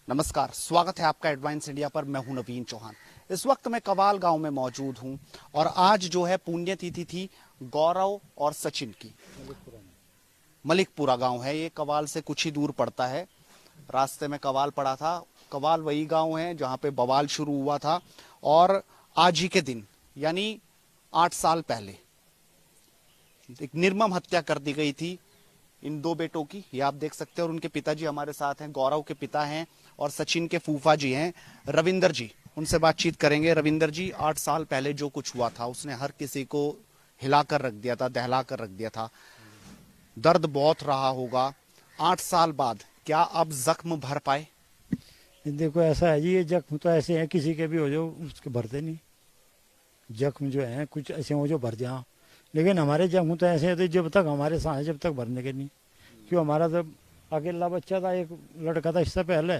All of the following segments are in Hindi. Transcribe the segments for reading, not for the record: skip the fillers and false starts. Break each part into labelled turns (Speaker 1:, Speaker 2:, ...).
Speaker 1: नमस्कार, स्वागत है आपका एडवांस इंडिया पर। मैं हूं नवीन चौहान। इस वक्त मैं कवाल गांव में मौजूद हूं और आज जो है पुण्यतिथि थी गौरव और सचिन की। मलिकपुरा गांव है ये, कवाल से कुछ ही दूर पड़ता है। रास्ते में कवाल पड़ा था। कवाल वही गांव है जहां पे बवाल शुरू हुआ था और आज ही के दिन यानी 8 साल पहले एक निर्मम हत्या कर दी गई थी इन दो बेटों की। ये आप देख सकते हैं और उनके पिताजी हमारे साथ हैं। गौरव के पिता हैं और सचिन के फूफा जी हैं रविंदर जी। उनसे बातचीत करेंगे। रविंदर जी, 8 साल पहले जो कुछ हुआ था उसने हर किसी को हिलाकर रख दिया था, दहला कर रख दिया था। दर्द बहुत रहा होगा। 8 साल बाद क्या अब जख्म भर पाए?
Speaker 2: देखो ऐसा है जी, ये जख्म तो ऐसे हैं किसी के भी हो जो उसके भरते नहीं। जख्म जो है कुछ ऐसे हो जो भर जाए, लेकिन हमारे जख्म तो ऐसे हैं जब तक हमारे सांस जब तक भरने के नहीं। क्यों, हमारा तो अकेला बच्चा था, एक लड़का था इससे पहले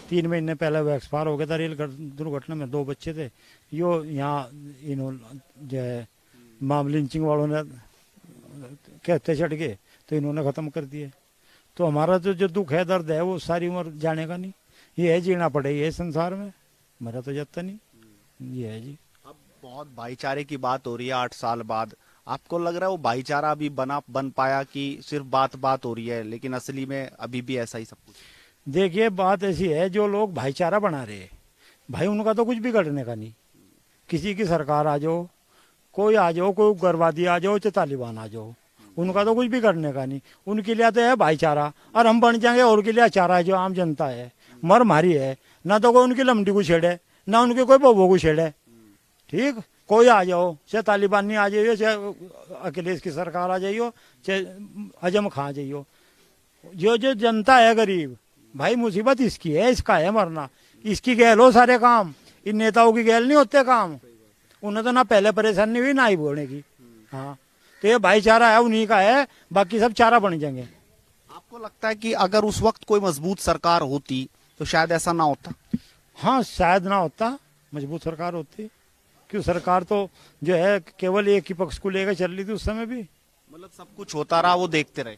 Speaker 2: 3 महीने पहले वो एक्सपायर हो गया था रेल दुर्घटना में। 2 बच्चे थे। यो यहाँ इन्होंने जो है माम लिंचिंग वालों ने कहते चढ़ के तो इन्होंने ख़त्म कर दिए। तो हमारा जो दुख है, दर्द है, वो सारी उम्र जाने का नहीं। ये है, जीना पड़े ये संसार में, मेरा तो जाता नहीं। ये है जी।
Speaker 1: अब बहुत भाईचारे की बात हो रही है 8 साल बाद। आपको लग रहा है वो भाईचारा अभी बन पाया कि सिर्फ बात हो रही है, लेकिन असली में अभी भी ऐसा ही सब कुछ?
Speaker 2: देखिए, बात ऐसी है, जो लोग भाईचारा बना रहे हैं भाई, उनका तो कुछ भी करने का नहीं। किसी की सरकार आ जाओ, कोई आ जाओ, कोई उग्रवादी आ जाओ, चाहे तालिबान आ जाओ, उनका तो कुछ भी करने का नहीं। उनके लिए तो है भाईचारा, और हम बन जाएंगे और के लिए चारा है जो आम जनता है मर मारी है। ना तो कोई उनकी लमटी को छेड़े, ना उनके कोई बबू को छेड़े। ठीक, कोई आ जाओ, चाहे तालिबानी आ जाइयो, चाहे अखिलेश की सरकार आ जाइयो, चाहे अजम खां आ जाइयो, जो जनता है गरीब भाई, मुसीबत इसकी है, इसका है मरना। इसकी गैल हो सारे काम, इन नेताओं की गैल नहीं होते काम। उन्हें तो ना पहले परेशानी हुई ना ही बोलने की। हाँ, तो ये भाईचारा है उन्हीं का है, बाकी सब चारा बन जाएंगे।
Speaker 1: आपको लगता है कि अगर उस वक्त कोई मजबूत सरकार होती तो शायद ऐसा ना होता?
Speaker 2: हाँ, शायद ना होता, मजबूत सरकार होती। क्यों, सरकार तो जो है केवल एक ही पक्ष को लेकर चल रही थी उस समय भी।
Speaker 1: मतलब सब कुछ होता रहा, वो देखते रहे।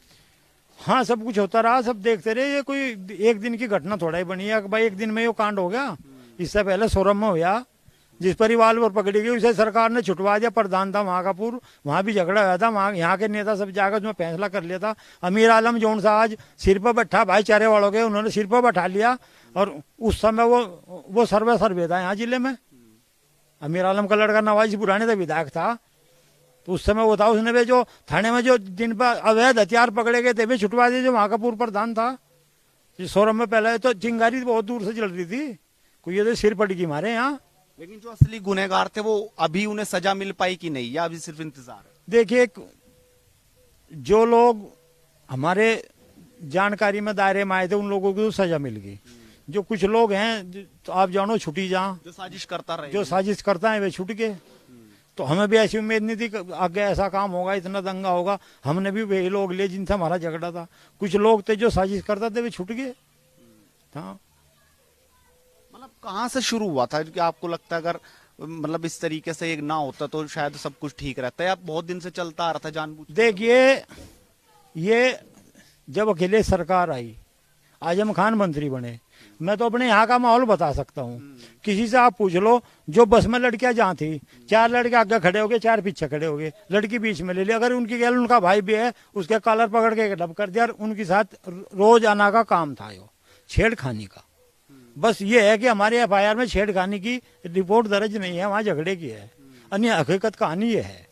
Speaker 2: हाँ, सब कुछ होता रहा, सब देखते रहे। ये कोई एक दिन की घटना थोड़ा ही बनी है कि भाई एक दिन में ये कांड हो गया। इससे पहले सोरम में हुआ, जिस परिवार पर पकड़ी गई उसे सरकार ने छुटवा दिया। प्रधान था वहाँ का पूर्व, वहाँ भी झगड़ा हुआ था, वहाँ यहाँ के नेता सब जाकर उसमें फैसला कर लिया था। अमीर आलम जोन सा आज सिर पर बैठा, भाईचारे वालों के उन्होंने सिर पर बैठा लिया। और उस समय वो सर्वे था यहाँ जिले में। अमीर आलम का लड़का नवाज पुराने तो विधायक था, तो उस समय वो था। उसने भी जो थाने में जो जिन पर अवैध हथियार पकड़े गए थे भी छुटवा दिए, जो वहाँ का पूर्व प्रधान था। सोरम में पहले तो चिंगारी बहुत दूर से चल रही थी, कोई ये तो सिर पड़ी की मारे यहाँ।
Speaker 1: लेकिन जो असली गुनहगार थे वो अभी उन्हें सजा मिल पाई कि नहीं, या अभी सिर्फ इंतजार है?
Speaker 2: देखिए, जो लोग हमारे जानकारी में दायरे में आए थे उन लोगों को तो सजा मिल गई। जो कुछ लोग हैं तो आप जानो छुटी जहाँ,
Speaker 1: जो साजिश करता रहे,
Speaker 2: जो साजिश करता है वे छुट गए। तो हमें भी ऐसी उम्मीद नहीं थी कि आगे ऐसा काम होगा, इतना दंगा होगा। हमने भी वही लोग लिए जिनसे हमारा झगड़ा था। कुछ लोग थे जो साजिश करते थे, वे छुट गए। हाँ,
Speaker 1: मतलब कहाँ से शुरू हुआ था कि आपको लगता है अगर मतलब इस तरीके से एक ना होता तो शायद सब कुछ ठीक रहता है, या बहुत दिन से चलता आ रहा था जानबूझ?
Speaker 2: देखिए, ये जब अखिलेश सरकार आई, आजम खान मंत्री बने, मैं तो अपने यहाँ का माहौल बता सकता हूँ। किसी से आप पूछ लो, जो बस में लड़कियां जहाँ थी, 4 लड़के आगे खड़े हो गए, 4 पीछे खड़े हो गए, लड़की बीच में ले ली। अगर उनकी गैल उनका भाई भी है, उसके कॉलर पकड़ के डब कर दिया। और उनके साथ रोज आना का काम था, यो छेड़खानी का। बस ये है कि हमारे FIR में छेड़खानी की रिपोर्ट दर्ज नहीं है, वहाँ झगड़े की है। अन्य हकीकत कहानी ये है।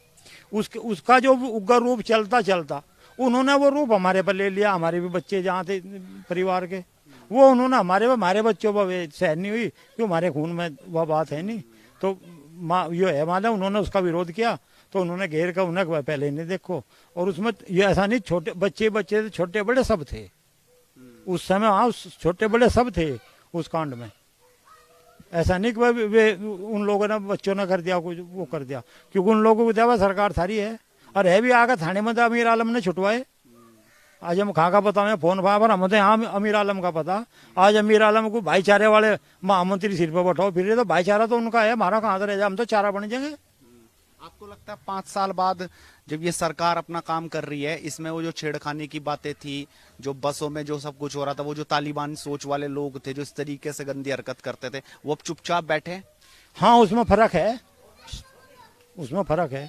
Speaker 2: उसका जो उग्र रूप चलता चलता उन्होंने वो रूप हमारे पर ले लिया। हमारे भी बच्चे जहाँ थे परिवार के, वो उन्होंने हमारे बच्चों पर सहन नहीं हुई, क्यों, हमारे खून में वह बात है नहीं। तो ये है माना, उन्होंने उसका विरोध किया तो उन्होंने घेर कर उन्हें पहले नहीं देखो। और उसमें ये ऐसा नहीं, छोटे बच्चे छोटे बड़े सब थे उस समय। हाँ, छोटे बड़े सब थे उस कांड में। ऐसा नहीं कि वे उन लोगों ने बच्चों ने कर दिया कुछ, वो कर दिया, क्योंकि उन लोगों को दावा सरकार सारी है। और है भी आकर थाने में तो अमीर आलम ने छुटवाए। आज हम खा का पता मैं फोन पर हम तो यहाँ अमीर आलम का पता। आज अमीर आलम को भाईचारे वाले महामंत्री सिर पर बैठाओ फिर, तो भाईचारा तो उनका है, हमारा कहाँ से रह जाए, हम तो चारा बन जाएंगे।
Speaker 1: आपको लगता है 5 साल बाद जब ये सरकार अपना काम कर रही है, इसमें वो जो छेड़खानी की बातें थी, जो बसों में जो सब कुछ हो रहा था, वो जो तालिबान सोच वाले लोग थे जो इस तरीके से गंदी हरकत करते थे, वो अब चुपचाप बैठे हैं?
Speaker 2: हाँ, उसमें फर्क है, उसमें फर्क है,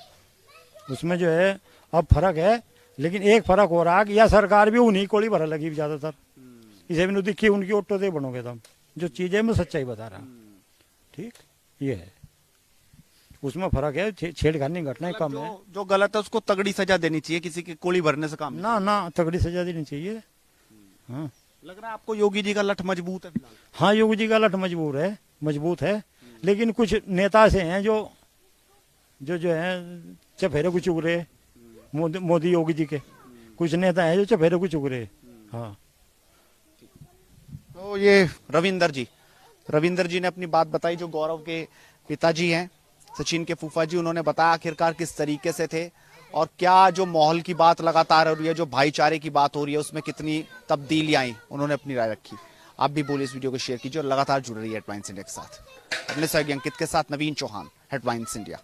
Speaker 2: उसमें जो है अब फर्क है। लेकिन एक फर्क हो रहा है कि यह सरकार भी उन्हीं कोड़ी भरा लगी ज्यादातर, इसे भी नहीं दिखी उनकी ऑटो से बनोगे तुम, जो चीजें मैं सच्चाई बता रहा हूँ। ठीक, ये है, उसमें फर्क है। छेड़खानी घटनाएं कम है।
Speaker 1: जो गलत है उसको तगड़ी सजा देनी चाहिए, किसी की कोड़ी भरने से काम नहीं।
Speaker 2: ना ना, तगड़ी सजा देनी चाहिए। हाँ,
Speaker 1: लग रहा है आपको योगी जी का लठ मजबूत है फिलहाल?
Speaker 2: हाँ, योगी जी का लठ मजबूत है। लेकिन कुछ नेता से हैं जो जो है चफेरे को चुग रहे, मोदी योगी जी के कुछ नेता हैं जो चफेरे को चुग रहे। हाँ,
Speaker 1: तो ये रविंदर जी ने अपनी बात बताई, जो गौरव के पिताजी हैं, सचिन के फूफा जी। उन्होंने बताया आखिरकार किस तरीके से थे और क्या जो माहौल की बात लगातार हो रही है, जो भाईचारे की बात हो रही है, उसमें कितनी तब्दीलियां आई, उन्होंने अपनी राय रखी। आप भी बोलिए, इस वीडियो को शेयर कीजिए और लगातार जुड़ रही है हेडलाइंस इंडिया के साथ। अपने सहयोगी अंकित के साथ नवीन चौहान, हेडलाइंस इंडिया।